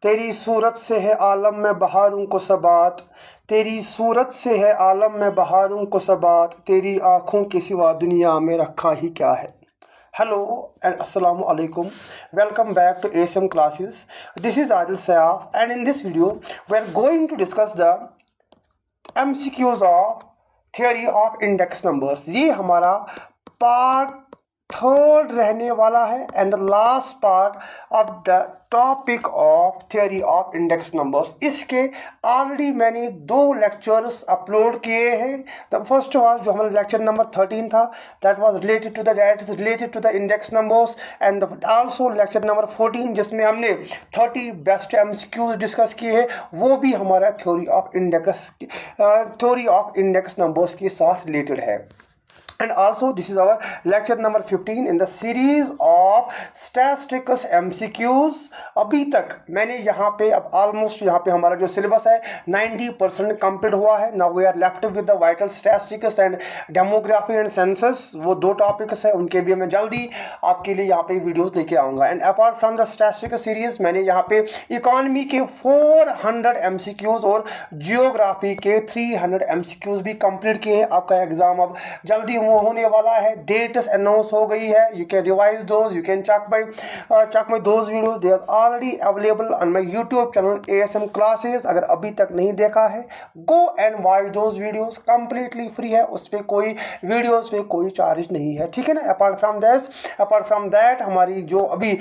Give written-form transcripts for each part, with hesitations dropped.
तेरी सूरत से है आलम में बहारों को सबात, तेरी सूरत से है आलम में बहारों को सबात, तेरी आँखों के सिवा दुनिया में रखा ही क्या है। Hello and Assalamu alaikum. Welcome back to ASM classes. This is Adil Sayaf, and in this video we are going to discuss the MCQs of theory of index numbers. ये हमारा पार्ट थर्ड रहने वाला है and the last part of the topic of theory of index numbers. इसके already मैंने 2 lectures upload किए हैं। The first was जो हमारा लेक्चर नंबर 13 था, that was related to the index numbers, and also lecture number 14 जिसमें हमने 30 best MCQs discuss किए हैं, वो भी हमारा थ्योरी ऑफ इंडेक्स नंबर्स के साथ रिलेटेड है। And also this is our lecture number 15 in the series of statistics MCQs। अभी तक मैंने यहाँ पे अब ऑलमोस्ट यहाँ पे हमारा जो सिलेबस है 90% कंप्लीट हुआ है। Now we are left with the vital statistics and demography and census. वो 2 टॉपिक्स है, उनके भी मैं जल्दी आपके लिए यहाँ पे वीडियोस लेके आऊँगा। And apart from the statistics series मैंने यहाँ पे इकोनॉमी के 400 MCQs और जियोग्राफी के 300 MCQs भी कंप्लीट किए हैं। आपका एग्जाम अब जल्दी होने वाला है, डेट्स अनाउंस हो गई है। You can revise those, you can check my those videos, they are already available on my YouTube channel ASM classes। अगर अभी तक नहीं देखा है, go and watch those videos, completely free है, उस पर कोई वीडियोस पे कोई चार्ज नहीं है, ठीक है ना। अपार्ट फ्रॉम दैट हमारी जो अभी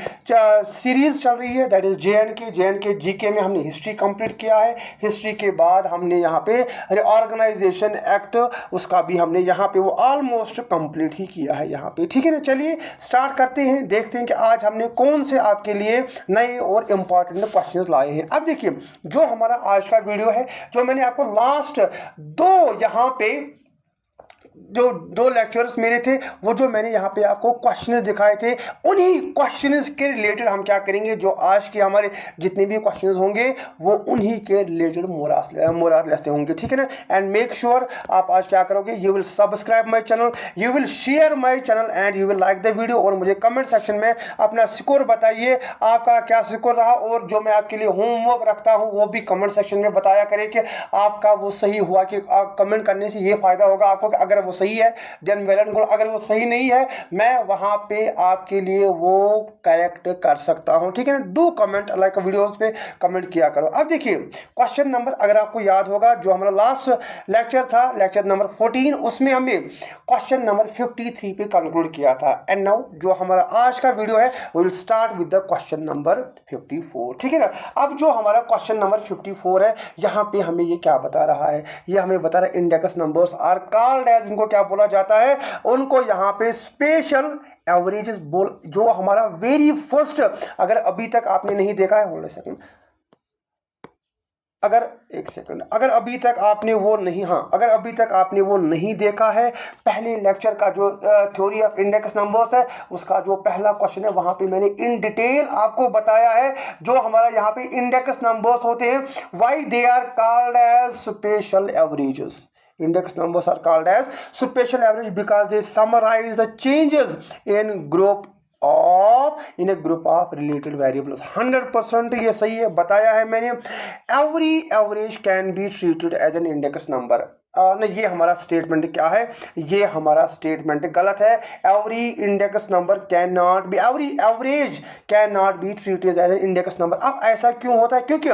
सीरीज चल रही है दैट इज JNK जीके में हमने हिस्ट्री कंप्लीट किया है। हिस्ट्री के बाद हमने यहाँ पे रिऑर्गेनाइजेशन एक्ट, उसका भी हमने यहाँ पे वो ऑलमोस्ट कंप्लीट ही किया है यहाँ पे, ठीक है ना। चलिए स्टार्ट करते हैं, देखते हैं कि आज हमने कौन से आपके लिए नए और इम्पॉर्टेंट क्वेश्चंस लाए हैं। अब देखिए जो हमारा आज का वीडियो है, जो मैंने आपको लास्ट 2 यहाँ पे जो 2 लेक्चर्स मेरे थे, वो जो मैंने यहाँ पे आपको क्वेश्चंस दिखाए थे, उन्हीं क्वेश्चंस के रिलेटेड हम क्या करेंगे, जो आज के हमारे जितने भी क्वेश्चंस होंगे वो उन्हीं के रिलेटेड मोरालेस होंगे, ठीक है ना। एंड मेक श्योर आप आज क्या करोगे, you will subscribe my channel, you will share my channel and you will like the video. और मुझे कमेंट सेक्शन में अपना स्कोर बताइए, आपका क्या स्कोर रहा, और जो मैं आपके लिए होमवर्क रखता हूँ वो भी कमेंट सेक्शन में बताया करें कि आपका वो सही हुआ। कि कमेंट करने से ये फायदा होगा आपको कि अगर वो सही है देन वेल एंड गुड, अगर वो सही नहीं है मैं वहां पे आपके लिए वो करेक्ट कर सकता हूं, ठीक है ना। डू कमेंट लाइक वीडियोस पे कमेंट किया करो। अब देखिए क्वेश्चन नंबर, अगर आपको याद होगा जो हमारा लास्ट लेक्चर था लेक्चर नंबर 14, उसमें हमने क्वेश्चन नंबर 53 पे कंक्लूड किया था। एंड नाउ जो हमारा आज का वीडियो है we will start with the question number 54, ठीक है ना। अब जो हमारा क्वेश्चन नंबर 54 है, यहाँ पे हमें ये क्या बता रहा है, ये हमें बता रहा है index numbers are called as, इनको क्या बोला जाता है, उनको यहाँ पे स्पेशल एवरेजेस बोल। जो हमारा वेरी फर्स्ट, अगर अभी तक आपने नहीं देखा है, होल्ड सेकंड, अगर अभी तक आपने वो नहीं, अगर अभी तक आपने वो नहीं देखा है, पहले लेक्चर का जो थ्योरी ऑफ इंडेक्स नंबर्स है उसका जो पहला क्वेश्चन है, वहां पे मैंने इन डिटेल आपको बताया है जो हमारा यहाँ पे इंडेक्स नंबर्स होते हैं, why they are called as special averages. Index numbers are called as special average because they summarize the changes in a group of related variables। 100% ये सही है, बताया है मैंने। Every average can be treated as an index number। नहीं, ये हमारा statement क्या है, ये हमारा स्टेटमेंट गलत है। Every index number can not be, every average can not be treated as an index number. अब ऐसा क्यों होता है, क्योंकि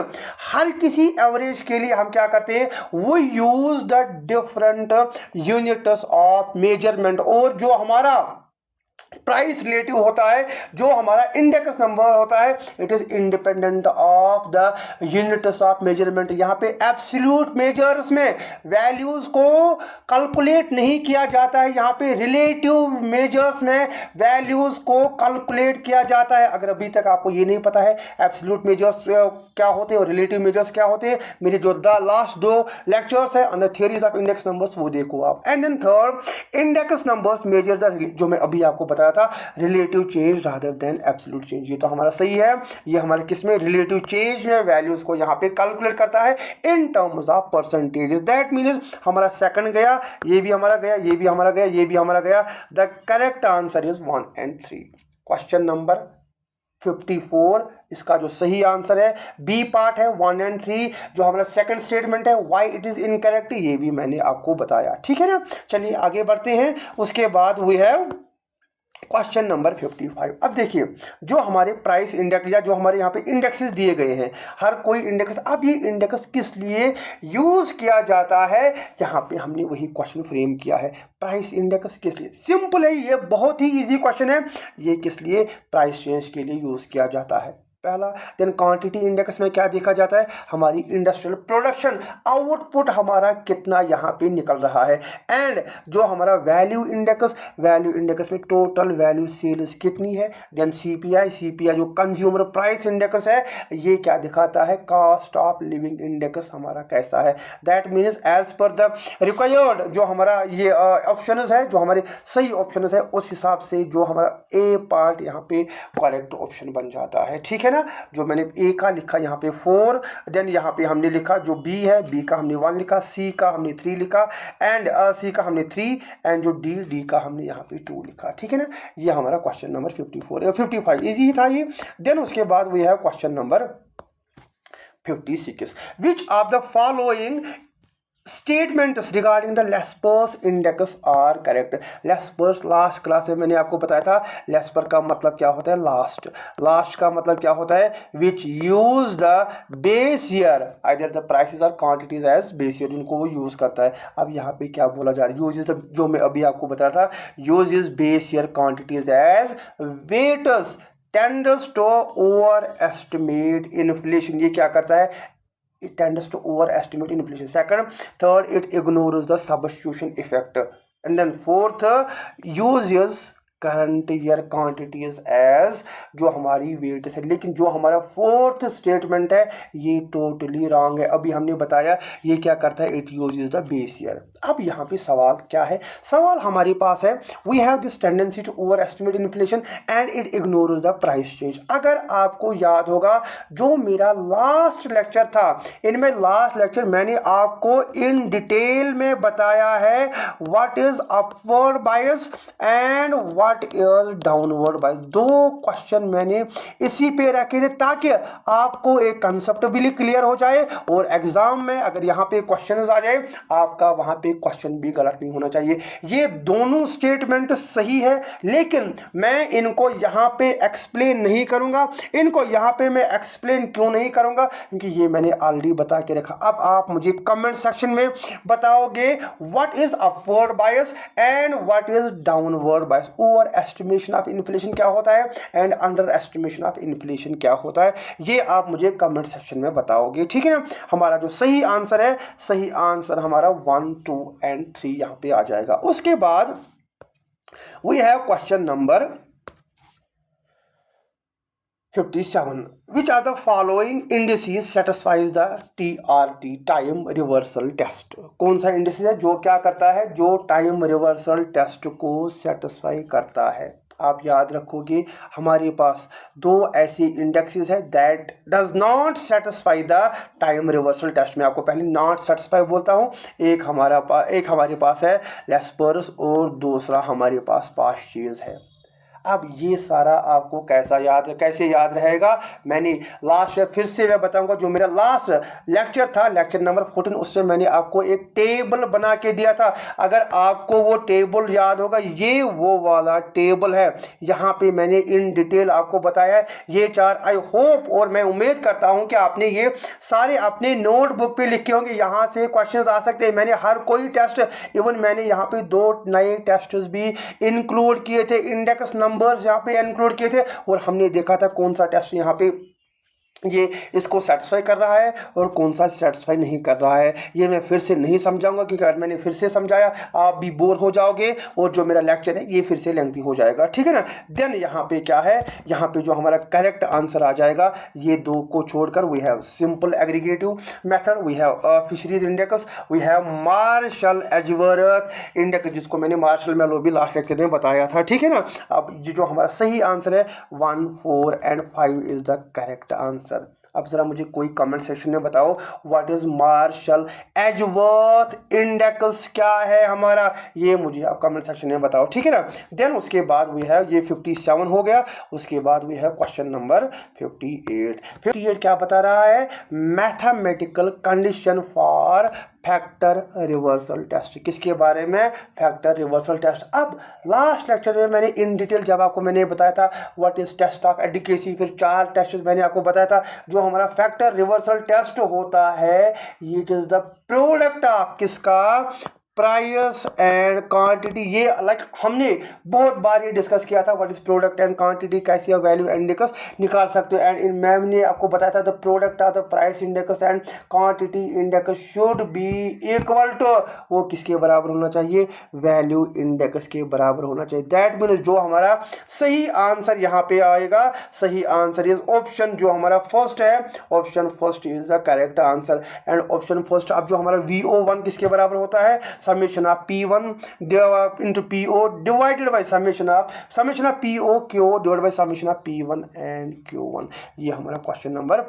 हर किसी एवरेज के लिए हम क्या करते हैं, वो use the different units of measurement, और जो हमारा प्राइस रिलेटिव होता है, जो हमारा इंडेक्स नंबर होता है, it is independent of the units of measurement. यहाँ पे एब्सोल्यूट मेजर्स में वैल्यूज को कैलकुलेट नहीं किया जाता है, यहाँ पे रिलेटिव मेजर्स में वैल्यूज को कैलकुलेट किया जाता है। अगर अभी तक आपको ये नहीं पता है एब्सोल्यूट मेजर्स क्या होते हैं और रिलेटिव मेजर्स क्या होते हैं, मेरे जो लास्ट 2 लेक्चर्स है on the theories of index numbers वो देखो आप। And then third, index numbers measures are, जो मैं अभी आपको बताया था, relative change rather than absolute change. ये तो हमारा सही है, ये हमारे किस में, रिलेटिव चेंज में वैल्यूज को यहाँ पे कैलकुलेट करता है in terms of percentages. That means हमारा सेकंड गया, ये भी हमारा गया, ये भी हमारा गया, ये भी हमारा गया। The correct answer is 1 and 3। Question number 54 इसका जो सही आंसर है। बी पार्ट है 1 और 3 जो हमारा सेकंड स्टेटमेंट है, वाई इट इज इनकरेक्ट, ये भी मैंने आपको बताया। ठीक है ना, चलिए आगे बढ़ते हैं। उसके बाद वी हैव क्वेश्चन नंबर 55। अब देखिए जो हमारे प्राइस इंडेक्स या जो हमारे यहाँ पे इंडेक्सेस दिए गए हैं, हर कोई इंडेक्स, अब ये इंडेक्स किस लिए यूज किया जाता है, यहाँ पे हमने वही क्वेश्चन फ्रेम किया है। प्राइस इंडेक्स किस लिए, सिंपल है, ये बहुत ही इजी क्वेश्चन है। ये किस लिए, प्राइस चेंज के लिए यूज किया जाता है, पहला। देन क्वांटिटी इंडेक्स में क्या देखा जाता है, हमारी इंडस्ट्रियल प्रोडक्शन आउटपुट हमारा कितना यहाँ पे निकल रहा है। एंड जो हमारा वैल्यू इंडेक्स में टोटल वैल्यू सेल्स कितनी है। देन सीपीआई जो कंज्यूमर प्राइस इंडेक्स है, ये क्या दिखाता है, कॉस्ट ऑफ लिविंग इंडेक्स हमारा कैसा है। That means as per the required, जो हमारा ये ऑप्शन है, जो हमारे सही ऑप्शन है, उस हिसाब से जो हमारा ए पार्ट यहाँ पे करेक्ट ऑप्शन बन जाता है। ठीक है ना, जो मैंने ए का लिखा यहाँ पे 4, देन यहाँ पे हमने लिखा जो बी है, बी का हमने 1 लिखा, सी का हमने 3 लिखा, एंड सी का हमने 3, एंड जो डी का हमने यहाँ पे 2 लिखा। ठीक है ना, ये हमारा क्वेश्चन नंबर 54 या 55 इजी ही था ये। देन उसके बाद we have question number 56। Which of the following statements regarding the Laspeyres index are correct. Laspeyres last class में मैंने आपको बताया था, लेस्पर का मतलब क्या होता है, लास्ट का मतलब क्या होता है, विच use the base year either the prices और क्वांटिटीज एज बेस ईयर, जिनको वो यूज करता है। अब यहाँ पे क्या बोला जा रहा है, यूज इज द, जो मैं अभी आपको बताया था, use is base year quantities as weighters tends to overestimate inflation. ये क्या करता है, it tends to overestimate inflation. Second, third, it ignores the substitution effect. And then fourth, uses current year quantities as जो हमारी wait है। लेकिन जो हमारा फोर्थ स्टेटमेंट है ये टोटली रॉन्ग है। अभी हमने बताया ये क्या करता है, it uses the base year. अब यहाँ पे सवाल क्या है, सवाल हमारे पास है, we have this tendency to overestimate inflation and it ignores the price change. अगर आपको याद होगा जो मेरा लास्ट लेक्चर था, इनमें लास्ट लेक्चर मैंने आपको इन डिटेल में बताया है what is upward bias and what is downward bias. दो क्वेश्चन मैंने इसी पे रखे थे ताकि आपको एक कंसेप्ट भी क्लियर हो जाए और एग्जाम में अगर यहाँ पे क्वेश्चन आ जाए आपका वहां पे क्वेश्चन भी गलत नहीं होना चाहिए। ये दोनों स्टेटमेंट सही है लेकिन मैं इनको यहाँ पे एक्सप्लेन नहीं करूंगा। इनको यहाँ पे मैं एक्सप्लेन क्यों नहीं करूंगा, क्योंकि ये मैंने ऑलरेडी बता के रखा। अब आप मुझे कमेंट सेक्शन में बताओगे what is upward bias and what is downward bias. Over estimation of inflation क्या होता है and under estimation of inflation क्या होता है, ये आप मुझे कमेंट सेक्शन में बताओगे। ठीक है ना, हमारा जो सही आंसर है, सही आंसर हमारा 1, 2 एंड 3 यहां पे आ जाएगा। उसके बाद we have question number 57। Which are the following indices satisfies the TRT time reversal test. कौन सा इंडिसेस है जो क्या करता है, जो टाइम रिवर्सल टेस्ट को सेटिस्फाई करता है। आप याद रखोगे हमारे पास दो ऐसी इंडेक्सेस है that does not satisfy the time reversal test. मैं आपको पहले नॉट सेटिस्फाई बोलता हूँ। एक हमारे पास है लेस्पर्स और दूसरा हमारे पास पास्चेज है। अब ये सारा आपको कैसे याद रहेगा, मैंने लास्ट फिर से मैं बताऊंगा। जो मेरा लास्ट लेक्चर था, लेक्चर नंबर 14, उससे मैंने आपको एक टेबल बना के दिया था। अगर आपको वो टेबल याद होगा, ये वो वाला टेबल है। यहाँ पे मैंने इन डिटेल आपको बताया है ये चार। आई होप और मैं उम्मीद करता हूँ कि आपने ये सारे अपने नोटबुक पे लिखे होंगे। यहाँ से क्वेश्चन आ सकते हैं। मैंने हर कोई टेस्ट, इवन मैंने यहाँ पे 2 नए टेस्ट भी इंक्लूड किए थे, इंडेक्स नंबर्स यहाँ पे इंक्लूड किए थे और हमने देखा था कौन सा टेस्ट यहाँ पे ये इसको सेटिस्फाई कर रहा है और कौन सा सेटिस्फाई नहीं कर रहा है। ये मैं फिर से नहीं समझाऊंगा क्योंकि अगर मैंने फिर से समझाया आप भी बोर हो जाओगे और जो मेरा लेक्चर है ये फिर से लेंथी हो जाएगा। ठीक है ना। देन यहाँ पे क्या है, यहाँ पे जो हमारा करेक्ट आंसर आ जाएगा, ये दो को छोड़कर we have simple aggregative method, we have Fisher's index, we have Marshall Edgeworth index, जिसको मैंने मार्शल मेलो भी लास्ट लेक्चर में बताया था। ठीक है ना। अब ये जो हमारा सही आंसर है 1, 4 and 5 is the correct answer. अब ज़रा मुझे कोई कमेंट सेक्शन में बताओ what is Marshall Edgeworth index, क्या है हमारा, ये मुझे आप कमेंट सेक्शन में बताओ, ठीक है ना। देन उसके बाद वी है ये 57 हो गया। उसके बाद वी है क्वेश्चन नंबर 58 क्या बता रहा है, mathematical condition for factor reversal test, किसके बारे में, फैक्टर रिवर्सल टेस्ट। अब लास्ट लेक्चर में मैंने इन डिटेल जब आपको मैंने बताया था what is test of adequacy, फिर 4 टेस्ट मैंने आपको बताया था। जो हमारा फैक्टर रिवर्सल टेस्ट होता है it is the product of किसका, प्राइस एंड क्वांटिटी। ये लाइक हमने बहुत बार ये डिस्कस किया था what is product and quantity, कैसे आप वैल्यू इंडेक्स निकाल सकते हो। एंड इन मैम ने आपको बताया था the product of the price index and quantity index should be equal to, वो किसके बराबर होना चाहिए, वैल्यू इंडेक्स के बराबर होना चाहिए। दैट मीन्स जो हमारा सही आंसर यहाँ पे आएगा, सही आंसर इज ऑप्शन जो हमारा फर्स्ट है, option first is the correct answer. And option first अब जो हमारा VO1 किसके बराबर होता है, summation of P1 into PO divided by summation of POQ divided by summation of P1 and Q1। ये हमारा क्वेश्चन नंबर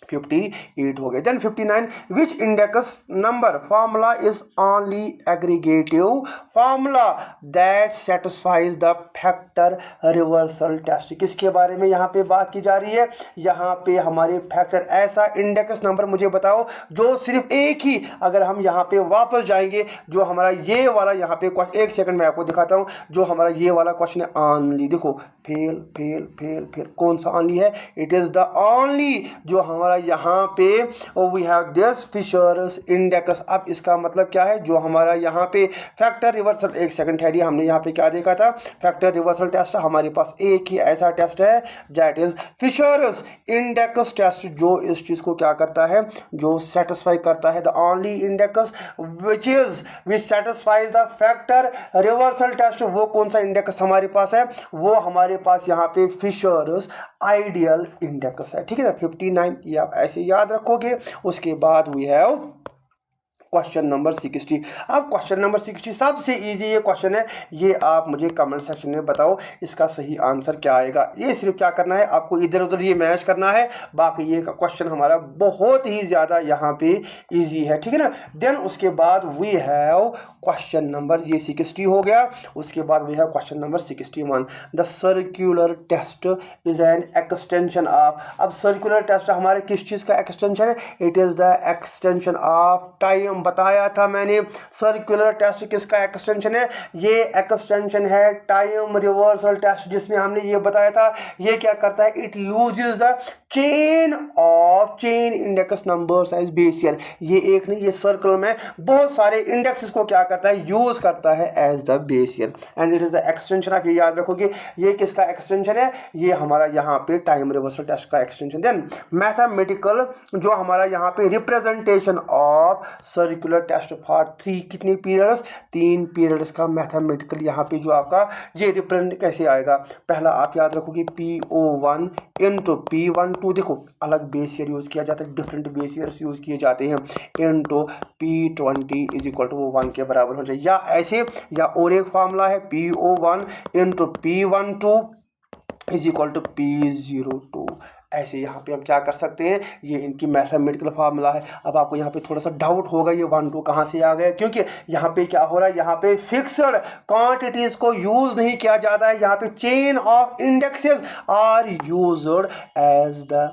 58 हो गए। Then 59 which index number formula is only aggregative formula that satisfies the factor reversal test, किसके बारे में यहाँ पे बात की जा रही है, यहाँ पे हमारे फैक्टर ऐसा इंडेक्स नंबर मुझे बताओ जो सिर्फ एक ही, अगर हम यहाँ पे वापस जाएंगे जो हमारा ये वाला यहाँ पे एक सेकंड में आपको दिखाता हूँ, जो हमारा ये वाला क्वेश्चन है ओनली, देखो फेल फेल फेल फेल, कौन सा ओनली है, इट इज द ओनली जो हमारा यहाँ पे we have this Fisher's index. अब इसका मतलब क्या है, जो हमारा यहाँ पे फैक्टर रिवर्सल, एक सेकंड ठहरिए, हमने यहाँ पे क्या देखा था, फैक्टर रिवर्सल टेस्ट, हमारे पास एक ही ऐसा टेस्ट है that is Fisher's index test, जो इस चीज़ को क्या करता है, जो सेटिस्फाई करता है, the only index which satisfies the factor reversal test. वो कौन सा इंडेक्स हमारे पास है, वो हमारे पास यहाँ पे फिशर्स आइडियल इंडेक्स है, ठीक है ना। 59 ये आप ऐसे याद रखोगे। उसके बाद वी हैव क्वेश्चन नंबर 60। अब क्वेश्चन नंबर 60 सबसे इजी ये क्वेश्चन है, ये आप मुझे कमेंट सेक्शन में बताओ इसका सही आंसर क्या आएगा। ये सिर्फ क्या करना है, आपको इधर उधर ये मैच करना है, बाकी ये क्वेश्चन हमारा बहुत ही ज़्यादा यहाँ पे इजी है, ठीक है ना। देन उसके बाद वी हैव क्वेश्चन नंबर ये 60 हो गया। उसके बाद we have question number 61, the circular test is an extension of. अब सर्कुलर टेस्ट हमारे किस चीज़ का एक्सटेंशन है, it is the extension of time. बताया था मैंने सर्कुलर टेस्ट किसका एक्सटेंशन है, ये एक्सटेंशन है टाइम रिवर्सल टेस्ट, जिसमें हमने ये बताया था ये क्या करता है, it uses the chain index numbers as base year. ये एक नहीं, ये सर्कल में बहुत सारे इंडेक्सेस को क्या करता है, यूज करता है as the base year and it is the extension. आप ये याद रखोगे ये किसका एक्सटेंशन है, ये हमारा यहाँ पे टाइम रिवर्सल टेस्ट का एक्सटेंशन। देन मैथमेटिकल जो हमारा यहाँ पे representation of circular test for 3 कितने पीरियड्स, 3 पीरियड्स का मैथमेटिकल यहाँ पे जो आपका ये रिप्रेजेंट कैसे आएगा। पहला आप याद रखोगे PO1 इंटू P12, देखो अलग बेस ईयर यूज़ किया जाता है, डिफरेंट बेस ईयर्स यूज़ किए जाते हैं, into P20 is equal to वो 1 के बराबर हो जाए, या ऐसे, या और एक फार्मूला है PO1 into P12 is equal to P02। ऐसे यहाँ पे हम क्या कर सकते हैं, ये इनकी मैथमेटिकल फार्मूला है। अब आपको यहाँ पे थोड़ा सा डाउट होगा ये 1 2 कहाँ से आ गया, क्योंकि यहाँ पे क्या हो रहा है, यहाँ पे फिक्स्ड क्वांटिटीज को यूज नहीं किया जाता है, यहाँ पे chain of indexes are used as the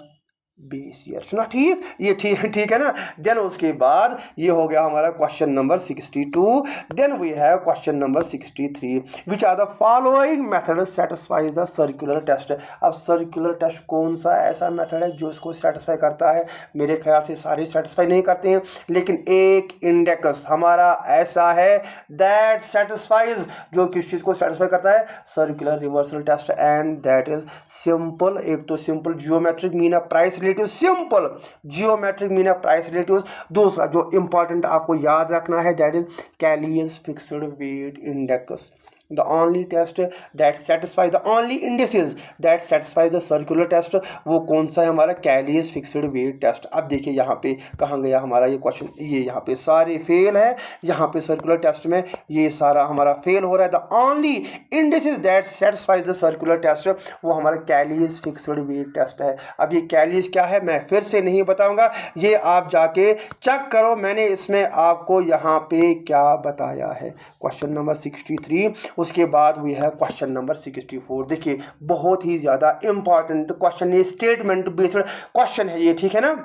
base year. सुना ठीक, ये ठीक है ना। देन उसके बाद ये हो गया हमारा question number 62। Then we have question number 63, which are the following method satisfies the circular test. अब सर्कुलर टेस्ट कौन सा ऐसा मेथड है जो इसको सेटिस्फाई करता है, मेरे ख्याल से सारे सेटिस्फाई नहीं करते हैं, लेकिन एक इंडेक्स हमारा ऐसा है दैट सेटिस्फाइज, जो किस चीज़ को सेटिस्फाई करता है, circular reversal test, and that is simple. एक तो simple geometric mean of price simple geometric mean of price relatives. दूसरा जो इंपॉर्टेंट आपको याद रखना है that is Kelly's fixed weight index. the only test that satisfies the only indices that satisfies the circular test, वो कौन सा है हमारा कैलियस फिक्स्ड वेट टेस्ट। अब देखिए यहाँ पे कहाँ गया हमारा ये क्वेश्चन, ये यहाँ पे सारे फेल है, यहाँ पे सर्कुलर टेस्ट में ये सारा हमारा फेल हो रहा है। The only indices that satisfies the circular test वो हमारा कैलियस फिक्स्ड वेट टेस्ट है। अब ये कैलियस क्या है मैं फिर से नहीं बताऊंगा, ये आप जाके चेक करो मैंने इसमें आपको यहाँ पे क्या बताया है। क्वेश्चन नंबर 63, उसके बाद वी है क्वेश्चन नंबर 64। देखिए बहुत ही ज़्यादा इंपॉर्टेंट क्वेश्चन, ये स्टेटमेंट बेस्ड क्वेश्चन है ये, ठीक है ना।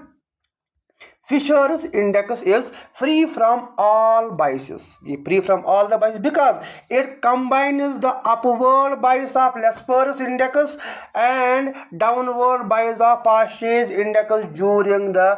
Fisher's index is free from all biases. ये free from all the biases because it combines the upward bias of Lesper's index and downward bias of Paget's index during the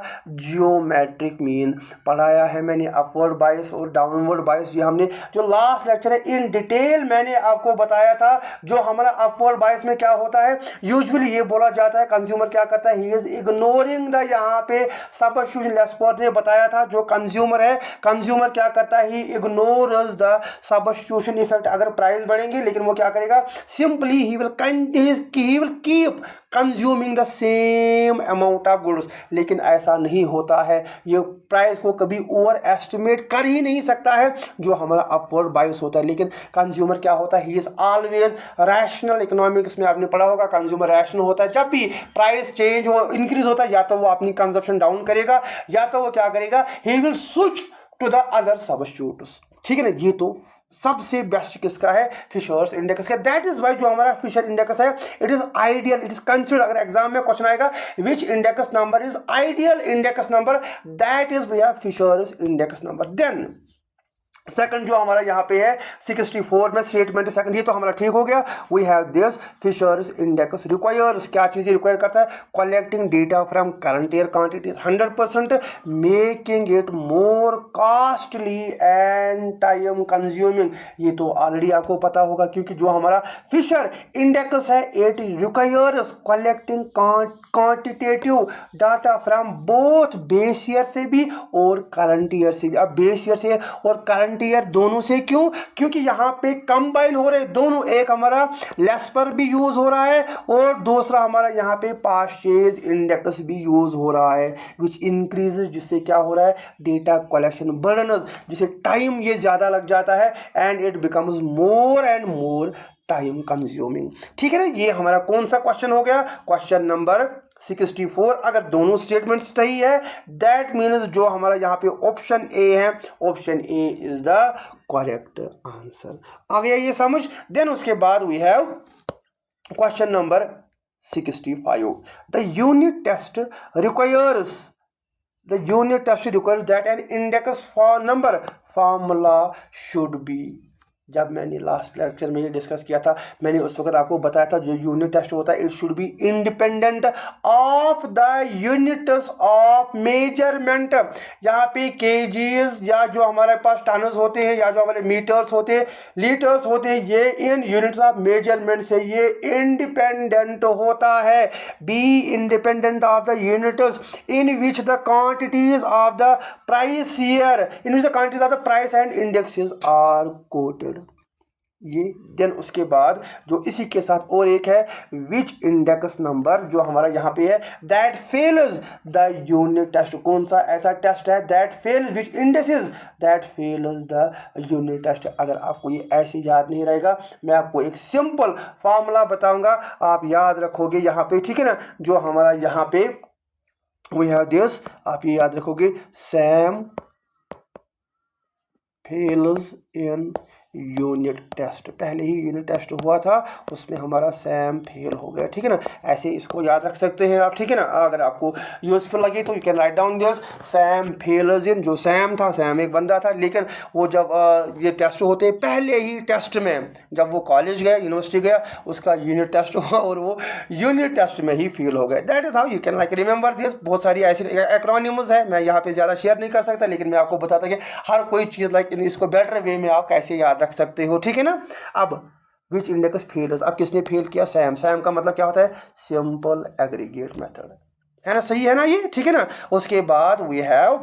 geometric mean। पढ़ाया है मैंने upward bias और downward bias, ये हमने जो last lecture है in detail मैंने आपको बताया था। जो हमारा upward bias में क्या होता है, यूजुअली ये बोला जाता है कंज्यूमर क्या करता है, ही इज इग्नोरिंग द, यहाँ पे सबस्टिट्यूशन लेस्पर्ड ने बताया था जो कंज्यूमर है, कंज्यूमर क्या करता है, ही इग्नोर्स द सबस्टिट्यूशन इफेक्ट। अगर प्राइस बढ़ेंगे लेकिन वो क्या करेगा, simply he will keep consuming the same amount of goods. लेकिन ऐसा नहीं होता है, ये प्राइस को कभी ओवर एस्टिमेट कर ही नहीं सकता है जो हमारा अपवर्ड बायस होता है। लेकिन कंज्यूमर क्या होता है, he is always rational. Economics में आपने पढ़ा होगा कंज्यूमर रैशनल होता है, जब भी प्राइस चेंज हो इंक्रीज होता है या तो वो अपनी कंजप्शन डाउन करेगा या तो वो क्या करेगा, he will switch to the other substitutes, ठीक है ना। ये तो सबसे बेस्ट किसका है, फिशर्स इंडेक्स का। दैट इज वाई जो हमारा फिशर इंडेक्स है it is ideal, it is considered, अगर एग्जाम में क्वेश्चन आएगा which index number is ideal index number, that is we have Fisher's index number. Then second जो हमारा यहाँ पे है 64 में स्टेटमेंट सेकंड, ये तो हमारा ठीक हो गया। We have this Fisher's index requires, क्या चीज़ रिक्वायर करता है, collecting data from current year quantities 100%, making it more costly and time consuming. ये तो ऑलरेडी आपको पता होगा क्योंकि जो हमारा फिशर इंडेक्स है it requires collecting quantitative data from both base year से भी और करंट ईयर से भी। अब बेस ईयर से और करंट ईयर दोनों से, क्यों, क्योंकि यहाँ पे कंबाइन हो रहे दोनों, एक हमारा लेस्पर भी यूज हो रहा है और दूसरा हमारा यहाँ पे पास्चेज इंडेक्स भी यूज हो रहा है, विच इंक्रीजेज, जिससे क्या हो रहा है, डेटा कलेक्शन बर्डनस, जिससे टाइम ये ज़्यादा लग जाता है and it becomes more and more time consuming, ठीक है ना। ये हमारा कौन सा क्वेश्चन हो गया, क्वेश्चन नंबर 64। अगर दोनों स्टेटमेंट सही है दैट मीन्स जो हमारा यहाँ पे ऑप्शन ए है, option A is the correct answer. आ गया ये समझ। देन उसके बाद we have question number 65। The unit test requires that an index for number formula should be. जब मैंने लास्ट लेक्चर में ये डिस्कस किया था मैंने उस वक्त आपको बताया था जो यूनिट टेस्ट होता है it should be independent of the units of measurement. यहाँ पे केजीज या जो हमारे पास टन्स होते हैं या जो हमारे मीटर्स होते हैं, लीटर्स होते हैं, ये इन यूनिट्स ऑफ मेजरमेंट से ये इंडिपेंडेंट होता है। Be independent of the units in which the quantities of the price year in which the quantities of the price and indexes are quoted. ये देन उसके बाद जो इसी के साथ और एक है विच इंडेक्स नंबर जो हमारा यहाँ पे है that fails the unit test. कौन सा ऐसा टेस्ट है that fails, which indexes that fails the unit test. अगर आपको ये ऐसे याद नहीं रहेगा मैं आपको एक सिंपल फार्मूला बताऊंगा, आप याद रखोगे यहाँ पे, ठीक है ना। जो हमारा यहाँ पे वी हैव दिस, आप ये याद रखोगे, Sam fails in unit test. पहले ही यूनिट टेस्ट हुआ था उसमें हमारा सैम फेल हो गया, ठीक है ना। ऐसे इसको याद रख सकते हैं आप, ठीक है ना। अगर आपको यूजफुल लगे तो you can write down this Sam fails इन। जो सैम था, सैम एक बंदा था लेकिन वो जब ये टेस्ट होते पहले ही टेस्ट में जब वो कॉलेज गया यूनिवर्सिटी गया उसका यूनिट टेस्ट हुआ और वो यूनिट टेस्ट में ही फेल हो गए। That is how you can like remember this. बहुत सारी ऐसी एक्रोनिम्स है मैं यहाँ पे ज़्यादा शेयर नहीं कर सकता लेकिन मैं आपको बताता कि हर कोई चीज़ लाइक इसको बेटर वे में आप कैसे याद रख सकते हो, ठीक है ना। अब विच इंडेक्स फेल्स, अब किसने फेल किया, सैम। सैम का मतलब क्या होता है, सिंपल एग्रीगेट मेथड, है ना, सही है ना ये, ठीक है ना। उसके बाद वी हैव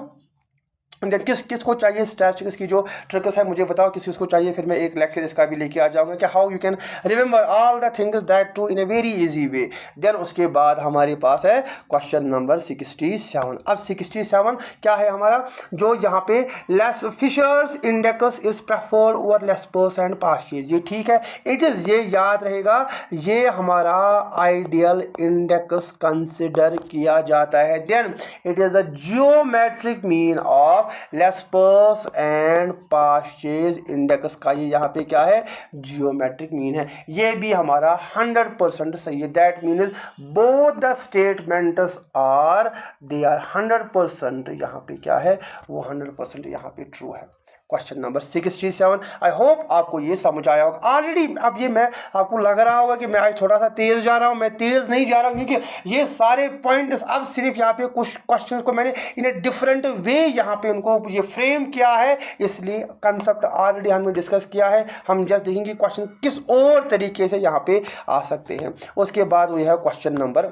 देन किसको चाहिए स्टैटिस्टिक्स की जो ट्रिक्स है मुझे बताओ, किसी उसको चाहिए, फिर मैं एक लेक्चर इसका भी लेके आ जाऊंगा कि how you can remember all the things that too in a very easy way. Then उसके बाद हमारे पास है क्वेश्चन नंबर 67। अब 67 क्या है हमारा, जो यहाँ पे less Fisher's index is preferred over Laspeyres and Paasche's, ये ठीक है, इट इज़, ये याद रहेगा, ये हमारा आइडियल इंडेक्स कंसिडर किया जाता है। Then it is a geometric mean of Laspeyres and Paasche's index का, ये यहाँ पे क्या है, जियोमेट्रिक मीन है, ये भी हमारा 100% सही है। That means both the statements are, they are 100%, यहाँ पे क्या है, वो 100% यहाँ पे ट्रू है। क्वेश्चन नंबर 67, आई होप आपको ये समझ आया होगा ऑलरेडी। अब ये मैं आपको लग रहा होगा कि मैं आज थोड़ा सा तेज जा रहा हूँ, मैं तेज नहीं जा रहा हूँ, क्योंकि ये सारे पॉइंट्स अब सिर्फ यहाँ पे कुछ क्वेश्चंस को मैंने इन ए डिफरेंट वे यहाँ पे उनको ये फ्रेम किया है, इसलिए कंसेप्ट ऑलरेडी हमने डिस्कस किया है। हम जस्ट देखेंगे क्वेश्चन किस और तरीके से यहाँ पे आ सकते हैं। उसके बाद वो है क्वेश्चन नंबर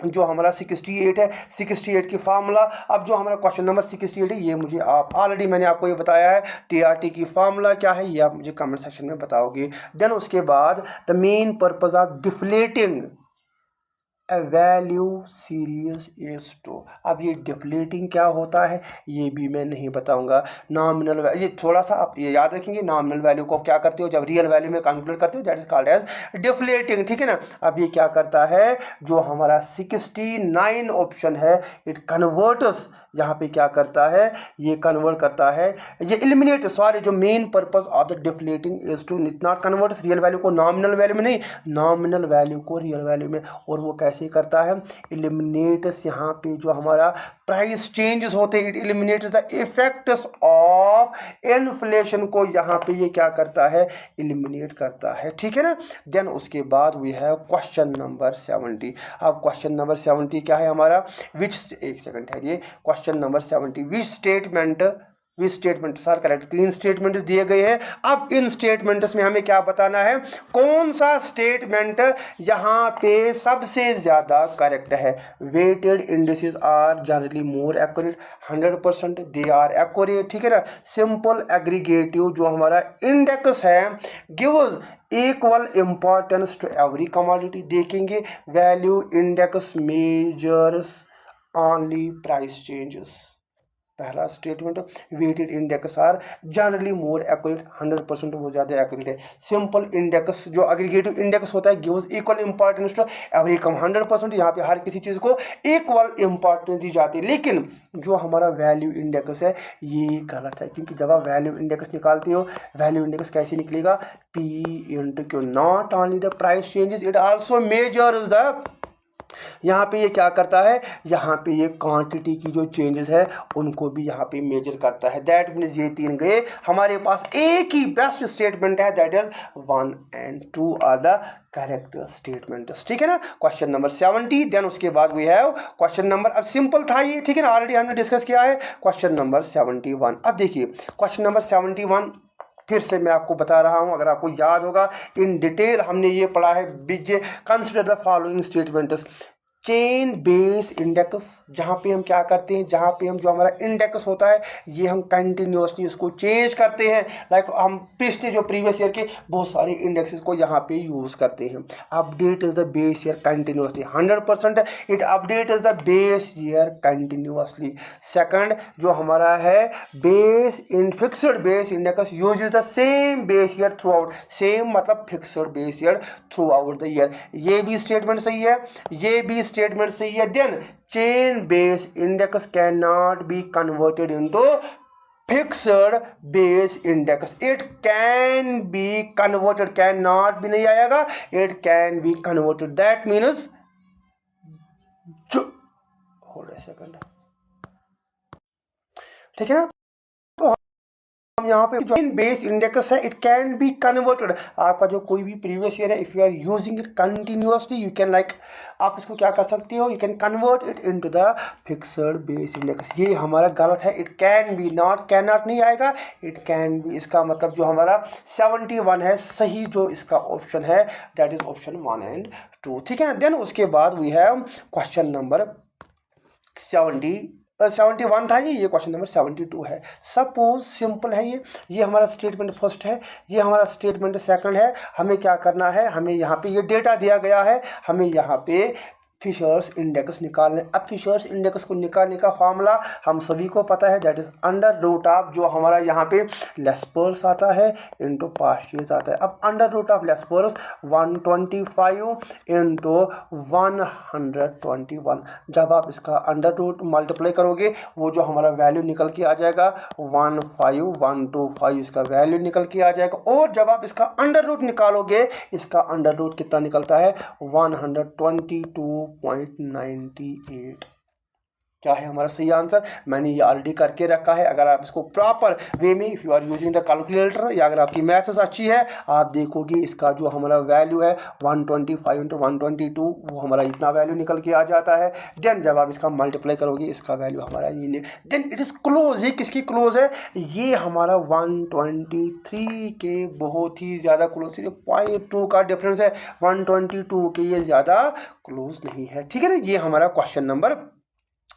जो हमारा 68 है, 68 की फार्मूला। अब जो हमारा क्वेश्चन नंबर 68 है, ये मुझे आप ऑलरेडी मैंने आपको ये बताया है, टीआरटी की फार्मूला क्या है ये आप मुझे कमेंट सेक्शन में बताओगे। देन उसके बाद the main purpose of deflating a value series is to, अब ये डिफ्लेटिंग क्या होता है ये भी मैं नहीं बताऊंगा। नॉमिनल, ये थोड़ा सा आप ये याद रखेंगे, नॉमिनल वैल्यू को क्या करते हो जब रियल वैल्यू में कैलकुलेट करते हो, that is called as deflating, ठीक है ना। अब ये क्या करता है, जो हमारा 69 ऑप्शन है, इट कन्वर्ट्स, यहाँ पे क्या करता है, ये कन्वर्ट करता है, ये एलिमिनेट, सॉरी, जो main purpose of the deflating is to not convert real value को नॉमिनल वैल्यू में नहीं, नॉमिनल वैल्यू को रियल वैल्यू में। और वो कैसे करता है, एलिमिनेट्स, यहाँ पे जो हमारा प्राइस चेंजेस होते हैं, it eliminates the effects of inflation को, यहाँ पे ये क्या करता है, एलिमिनेट करता है, ठीक है ना। देन उसके बाद वी हैव क्वेश्चन नंबर 70। अब क्वेश्चन नंबर 70 क्या है हमारा, विच, एक सेकंड है, ये question number 70, which statement sir correct, 3 statement दिए गए हैं। अब इन स्टेटमेंट्स में हमें क्या बताना है, कौन सा स्टेटमेंट यहाँ पे सबसे ज्यादा करेक्ट है। Weighted indices are generally more accurate, 100% they are accurate, ठीक है ना। सिंपल एग्रीगेटिव जो हमारा इंडेक्स है gives equal importance to every commodity, देखेंगे value index measures only price changes. पहला statement, weighted index are generally more accurate, 100% वो ज़्यादा एक्यूरेट है। सिंपल इंडेक्स जो एग्रीगेटिव इंडेक्स होता है gives equal importance to every कम, 100%, यहाँ पे हर किसी चीज़ को इक्वल इंपॉर्टेंस दी जाती है। लेकिन जो हमारा वैल्यू इंडेक्स है ये गलत है, क्योंकि जब आप वैल्यू इंडेक्स निकालते हो, वैल्यू इंडेक्स कैसे निकलेगा, P into Q, not only the price changes, it also measures the, यहाँ पे ये क्या करता है, यहाँ पे ये क्वांटिटी की जो चेंजेस है उनको भी यहाँ पे मेजर करता है। दैट मीन्स ये 3 गए, हमारे पास एक ही बेस्ट स्टेटमेंट है, that is 1 and 2 are the correct statements, ठीक है ना। क्वेश्चन नंबर 70, देन उसके बाद वी हैव क्वेश्चन नंबर, अब सिंपल था ये, ठीक है ना, ऑलरेडी हमने डिस्कस किया है। क्वेश्चन नंबर 71, अब देखिए क्वेश्चन नंबर 71 फिर से मैं आपको बता रहा हूं, अगर आपको याद होगा इन डिटेल हमने ये पढ़ा है। बीजे consider the following statements, chain base index, जहाँ पे हम क्या करते हैं, जहाँ पे हम जो हमारा इंडेक्स होता है ये हम कंटिन्यूसली उसको चेंज करते हैं। लाइक हम पिछले जो प्रीवियस ईयर के बहुत सारे इंडेक्सेस को यहाँ पे यूज़ करते हैं। Update is the base year continuously, 100% it update is the base year continuously. Second जो हमारा है base in fixed base index use the same base year throughout, same मतलब fixed base year throughout the year, ये भी statement सही है, ये भी स्टेटमेंट सही है। Then chain base index can not be converted into fixed base index, it can be converted, can not भी नहीं आएगा, it can be converted, that means, hold a second, ठीक है ना। तो हम यहाँ पे जो बेस इंडेक्स है इट कैन बी कन्वर्टेड, आपका जो कोई भी प्रीवियस ईयर है, if you are using it continuously you can like, आप इसको क्या कर सकते हो, you can convert it into the fixed base index. ये हमारा गलत है, it can B, not can not नहीं आएगा, इट कैन बी, इसका मतलब जो हमारा 71 है सही जो इसका ऑप्शन है दैट इज ऑप्शन 1 and 2, ठीक है ना। देन उसके बाद वी हैव क्वेश्चन नंबर 72, 71 था ये क्वेश्चन नंबर 72 है। सपोज सिंपल है ये हमारा स्टेटमेंट फर्स्ट है, ये हमारा स्टेटमेंट सेकंड है। हमें क्या करना है, हमें यहाँ पे ये डेटा दिया गया है, हमें यहाँ पे फिशर्स इंडेक्स निकालने। अब फिशर्स इंडेक्स को निकालने का फार्मूला हम सभी को पता है, that is under root of जो हमारा यहाँ पे लेस्पर्स आता है इंटू पास्ट ईयर्स आता है। अब under root of Laspeyres 125 into 121। जब आप इसका अंडर रूट मल्टीप्लाई करोगे वो जो हमारा वैल्यू निकल के आ जाएगा 15125 इसका वैल्यू निकल के आ जाएगा। और जब आप इसका अंडर रूट निकालोगे, इसका अंडर रूट कितना निकलता है 122.98। क्या है हमारा सही आंसर? मैंने ये ऑलरेडी करके रखा है। अगर आप इसको प्रॉपर वे में if you are using the calculator या अगर आपकी मैथ्स अच्छी है, आप देखोगे इसका जो हमारा वैल्यू है 125 इंटू 122 वो हमारा इतना वैल्यू निकल के आ जाता है। देन जब आप इसका मल्टीप्लाई करोगे इसका वैल्यू हमारा ये, देन इट इज़ क्लोज। ये किसकी क्लोज है? ये हमारा 123 के बहुत ही ज़्यादा क्लोज, सिर्फ 0.2 का डिफरेंस है, 122 के ये ज़्यादा क्लोज नहीं है। ठीक है ना, ये हमारा क्वेश्चन नंबर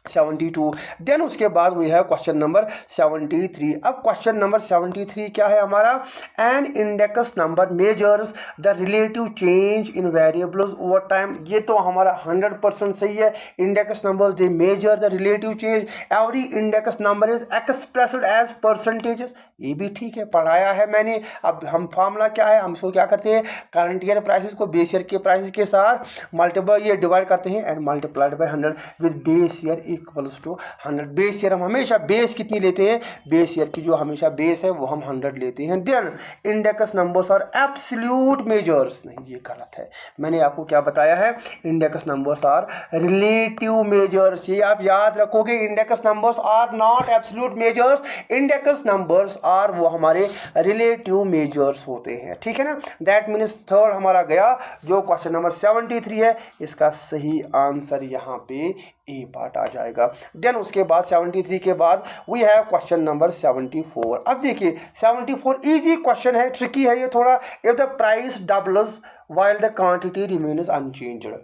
72। देन उसके बाद वी है क्वेश्चन नंबर 73। अब क्वेश्चन नंबर 73 क्या है हमारा? An index number measures the relative change in variables over time. ये तो हमारा 100% सही है। Index numbers they measure the relative change, every index number is expressed as percentages. ये भी ठीक है, पढ़ाया है मैंने। अब हम फार्मूला क्या है, हम इसको क्या करते हैं, करंट ईयर प्राइसेस को बेस ईयर के प्राइसेस के साथ मल्टीप्लाई ये डिवाइड करते हैं and multiplied by 100 with base year equals to 100। Base year हम हमेशा बेस कितनी लेते हैं, बेस ईयर की जो हमेशा बेस है वो हम 100 लेते हैं। देन इंडेक्स नंबर्स और एब्सोल्यूट मेजर्स, नहीं ये गलत है। मैंने आपको क्या बताया है, index numbers are relative measures. ये आप याद रखोगे, index numbers are not absolute measures, index numbers are वो हमारे रिलेटिव मेजर्स होते हैं। ठीक है ना, दैट मीन्स थर्ड हमारा गया जो क्वेश्चन नंबर 73 है, इसका सही आंसर यहाँ पे ए पार्ट आ जाएगा। देन उसके बाद 73 के बाद वी हैव क्वेश्चन नंबर 74। अब देखिए 74 इजी क्वेश्चन है, ट्रिकी है ये थोड़ा। If the price doubles while the quantity remains unchanged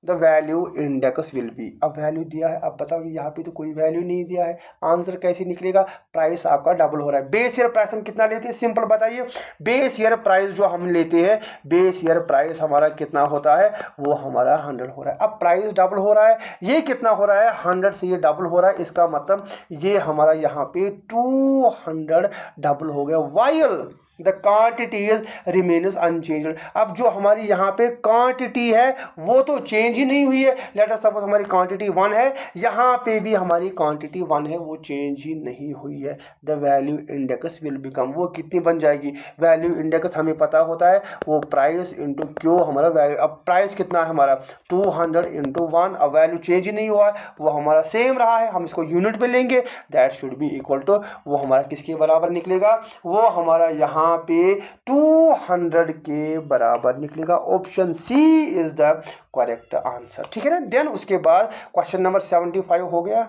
the value index will be. अब वैल्यू दिया है, अब बताओ यहाँ पे तो कोई वैल्यू नहीं दिया है, आंसर कैसे निकलेगा? प्राइस आपका डबल हो रहा है। बेस ईयर प्राइस हम कितना लेते हैं, सिंपल बताइए। बेस ईयर प्राइस जो हम लेते हैं, बेस ईयर प्राइस हमारा कितना होता है, वो हमारा 100 हो रहा है। अब प्राइस डबल हो रहा है, ये कितना हो रहा है, 100 से ये डबल हो रहा है, इसका मतलब ये हमारा यहाँ पे 200 डबल हो गया। While the quantities remains unchanged. अब जो हमारी यहाँ पे क्वांटिटी है वो तो चेंज ही नहीं हुई है। लेट अस सपोज हमारी क्वांटिटी 1 है, यहाँ पे भी हमारी क्वांटिटी 1 है, वो चेंज ही नहीं हुई है। The value index will become, वो कितनी बन जाएगी? वैल्यू इंडेक्स हमें पता होता है वो प्राइस इंटू क्यू हमारा वैल्यू। अब प्राइस कितना है हमारा 200 इंटू 1। अब वैल्यू चेंज ही नहीं हुआ है, वो हमारा सेम रहा है, हम इसको यूनिट में लेंगे, that should be equal to, वो हमारा किसके बराबर निकलेगा, वो हमारा यहाँ पे 200 के बराबर निकलेगा। Option C is the correct answer. ठीक है ना। देन उसके बाद क्वेश्चन नंबर 75 हो गया।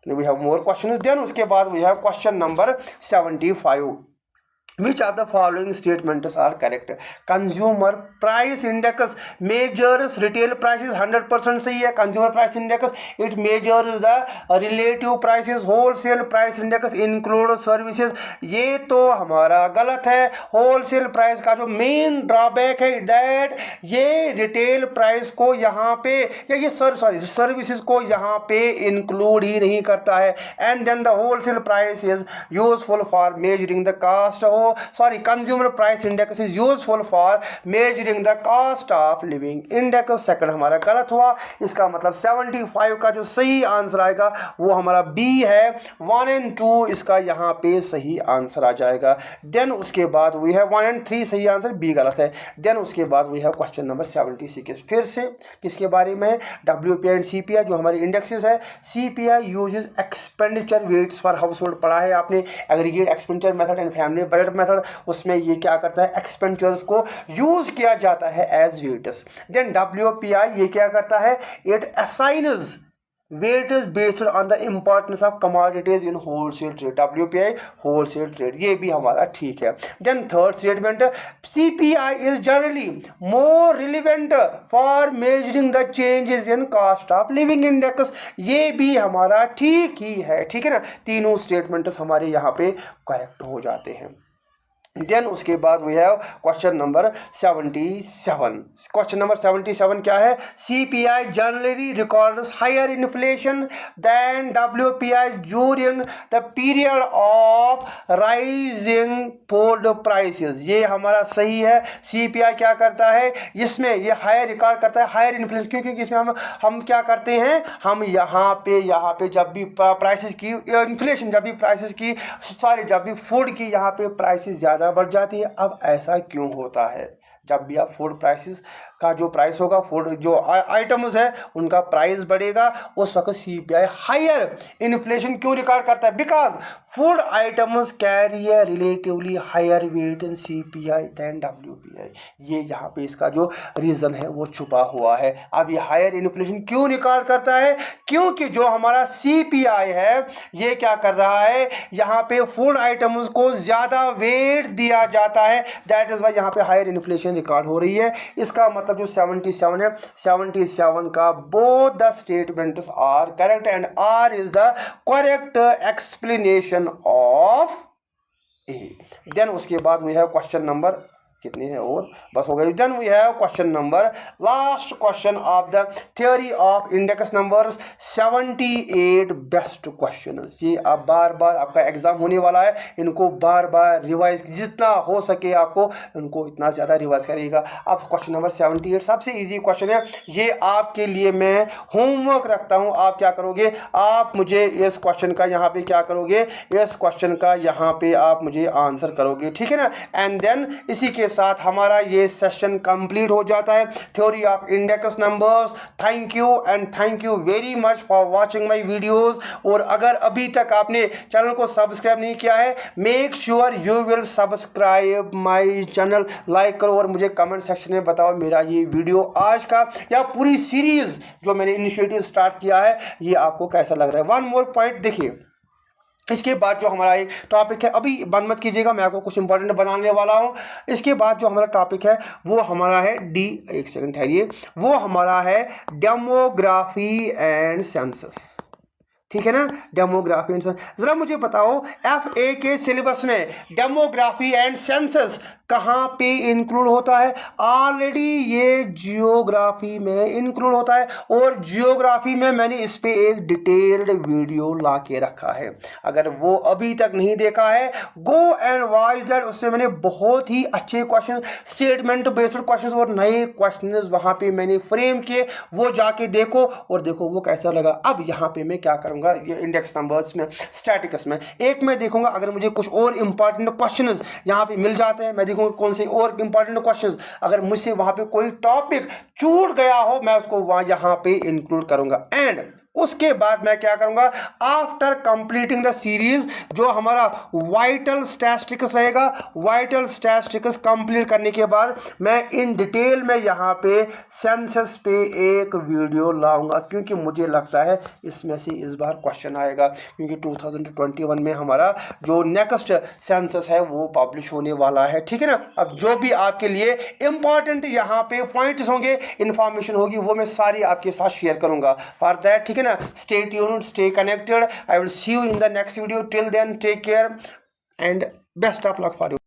We have more questions. Then उसके बाद we have question number 75। Which of the following statements are correct? Consumer price index measures retail prices 100% सही है। Consumer price index it measures the relative prices. Wholesale price index include services, ये तो हमारा गलत है। Wholesale price का जो main drawback है that ये रिटेल प्राइस को यहाँ पे या ये सर्विसेज को यहाँ पे इंक्लूड ही नहीं करता है। And then the wholesale price is useful for measuring the cost of consumer price index is useful for measuring the cost of living index। Second हमारा गलत हुआ। इसका मतलब 75 का जो सही आंसर आएगा वो हमारा बी है। 1 और 2 इसका यहाँ पे सही आंसर आ जाएगा। देन उसके बाद वी है 1 और 3 सही आंसर, बी गलत है। देन उसके बाद वी है क्वेश्चन नंबर 76। फिर से किसके बारे में? WPI एंड CPI जो हमारी इंडेक्सेस है। CPI uses expenditure waits for house hold, पढ़ा है आपने, aggregate expenditure method and family budget method. उसमें ये क्या करता है, एक्सपेंडिचर्स को यूज किया जाता है एज वेट्स। देन WPI ये क्या करता है, it assigns weight is based on the importance of commodities in wholesale trade, WPI wholesale trade, ये भी हमारा ठीक है। Then third statement, CPI is generally more relevant for measuring the changes in cost of living index, ये भी हमारा ठीक ही है, ठीक है ना। तीनों स्टेटमेंट्स हमारे यहाँ पे करेक्ट हो जाते हैं। देन उसके बाद we have question number 77। Question number 77 क्या है? CPI generally records higher inflation than WPI during the period of rising food prices, ये हमारा सही है। CPI क्या करता है इसमें, ये हायर रिकॉर्ड करता है हायर इन्फ्लेशन, क्यों? क्योंकि इसमें हम क्या करते हैं, हम यहाँ पे जब भी प्राइसेस की इन्फ्लेशन, जब भी प्राइसेस की जब भी फूड की यहाँ पे प्राइसेस ज़्यादा बढ़ जाती है। अब ऐसा क्यों होता है? जब भी आप फूड प्राइसेस का जो प्राइस होगा, फूड जो आइटम्स है उनका प्राइस बढ़ेगा, उस वक्त CPI हायर इन्फ्लेशन क्यों रिकॉर्ड करता है? Because food items carry a relatively higher weight in CPI than WPI, ये यहाँ पे इसका जो रीज़न है वो छुपा हुआ है। अब ये हायर इन्फ्लेशन क्यों रिकॉर्ड करता है? क्योंकि जो हमारा CPI है ये क्या कर रहा है, यहाँ पे फूड आइटम्स को ज़्यादा वेट दिया जाता है, दैट इज़ वाई यहाँ पे हायर इन्फ्लेशन रिकॉर्ड हो रही है। इसका मतलब जो 77 है, 77 का both the statements are correct and R is the correct explanation of A. Then उसके बाद वी हैव क्वेश्चन नंबर कितने हैं और बस हो गए। Then we have question number last question of the theory of index numbers 78 best question. ये अब बार बार आपका एग्जाम होने वाला है, इनको बार बार रिवाइज जितना हो सके आपको इनको इतना ज़्यादा रिवाइज करिएगा। अब क्वेश्चन नंबर 78 सबसे इजी क्वेश्चन है, ये आपके लिए मैं होमवर्क रखता हूँ। आप क्या करोगे, आप मुझे इस क्वेश्चन का यहाँ पे क्या करोगे, इस क्वेश्चन का यहाँ पे आप मुझे आंसर करोगे, ठीक है ना। एंड देन इसी के साथ हमारा ये सेशन कंप्लीट हो जाता है, theory of index numbers. Thank you and thank you very much for watching my videos. और अगर अभी तक आपने चैनल को सब्सक्राइब नहीं किया है, make sure you will subscribe my channel, like करो और मुझे कमेंट सेक्शन में बताओ मेरा ये वीडियो आज का या पूरी सीरीज जो मैंने इनिशिएटिव स्टार्ट किया है ये आपको कैसा लग रहा है। वन मोर पॉइंट देखिए, इसके बाद जो हमारा एक टॉपिक है, अभी बंद मत कीजिएगा, मैं आपको कुछ इंपॉर्टेंट बनाने वाला हूँ। इसके बाद जो हमारा टॉपिक है वो हमारा है एक सेकंड ठहरिए, वो हमारा है डेमोग्राफी एंड सेंसस, ठीक है ना। डेमोग्राफी एंड सेंसस, जरा मुझे बताओ FA के सिलेबस में डेमोग्राफी एंड सेंसस कहाँ पे इंक्लूड होता है? ऑलरेडी ये जियोग्राफी में इंक्लूड होता है और जियोग्राफी में मैंने इस पे एक डिटेल्ड वीडियो ला के रखा है। अगर वो अभी तक नहीं देखा है, गो एंड वॉच दैट, उससे मैंने बहुत ही अच्छे क्वेश्चन, स्टेटमेंट बेस्ड क्वेश्चन और नए क्वेश्चन वहाँ पे मैंने फ्रेम किए, वो जाके देखो और देखो वो कैसा लगा। अब यहाँ पे मैं क्या करूँगा, ये इंडेक्स नंबर्स में स्टैटिकस में एक मैं देखूंगा, अगर मुझे कुछ और इंपॉर्टेंट क्वेश्चंस यहाँ पे मिल जाते हैं, मैं देखूंगा कौन से और इंपॉर्टेंट क्वेश्चंस, अगर मुझसे वहां पे कोई टॉपिक छूट गया हो मैं उसको वहां यहाँ पे इंक्लूड करूंगा। एंड उसके बाद मैं क्या करूंगा, आफ्टर कंप्लीटिंग द सीरीज जो हमारा वाइटल स्टैटिस्टिक्स रहेगा, वाइटल स्टैटिस्टिक्स कंप्लीट करने के बाद मैं इन डिटेल में यहाँ पे सेंसस पे एक वीडियो लाऊंगा, क्योंकि मुझे लगता है इसमें से इस बार क्वेश्चन आएगा, क्योंकि 2021 में हमारा जो नेक्स्ट सेंसस है वो पब्लिश होने वाला है, ठीक है ना। अब जो भी आपके लिए इंपॉर्टेंट यहाँ पे पॉइंट्स होंगे, इंफॉर्मेशन होगी, वो मैं सारी आपके साथ शेयर करूंगा। फॉर दैट, ठीक है ना, stay tuned, stay connected. I will see you in the next video. Till then, take care and best of luck for you.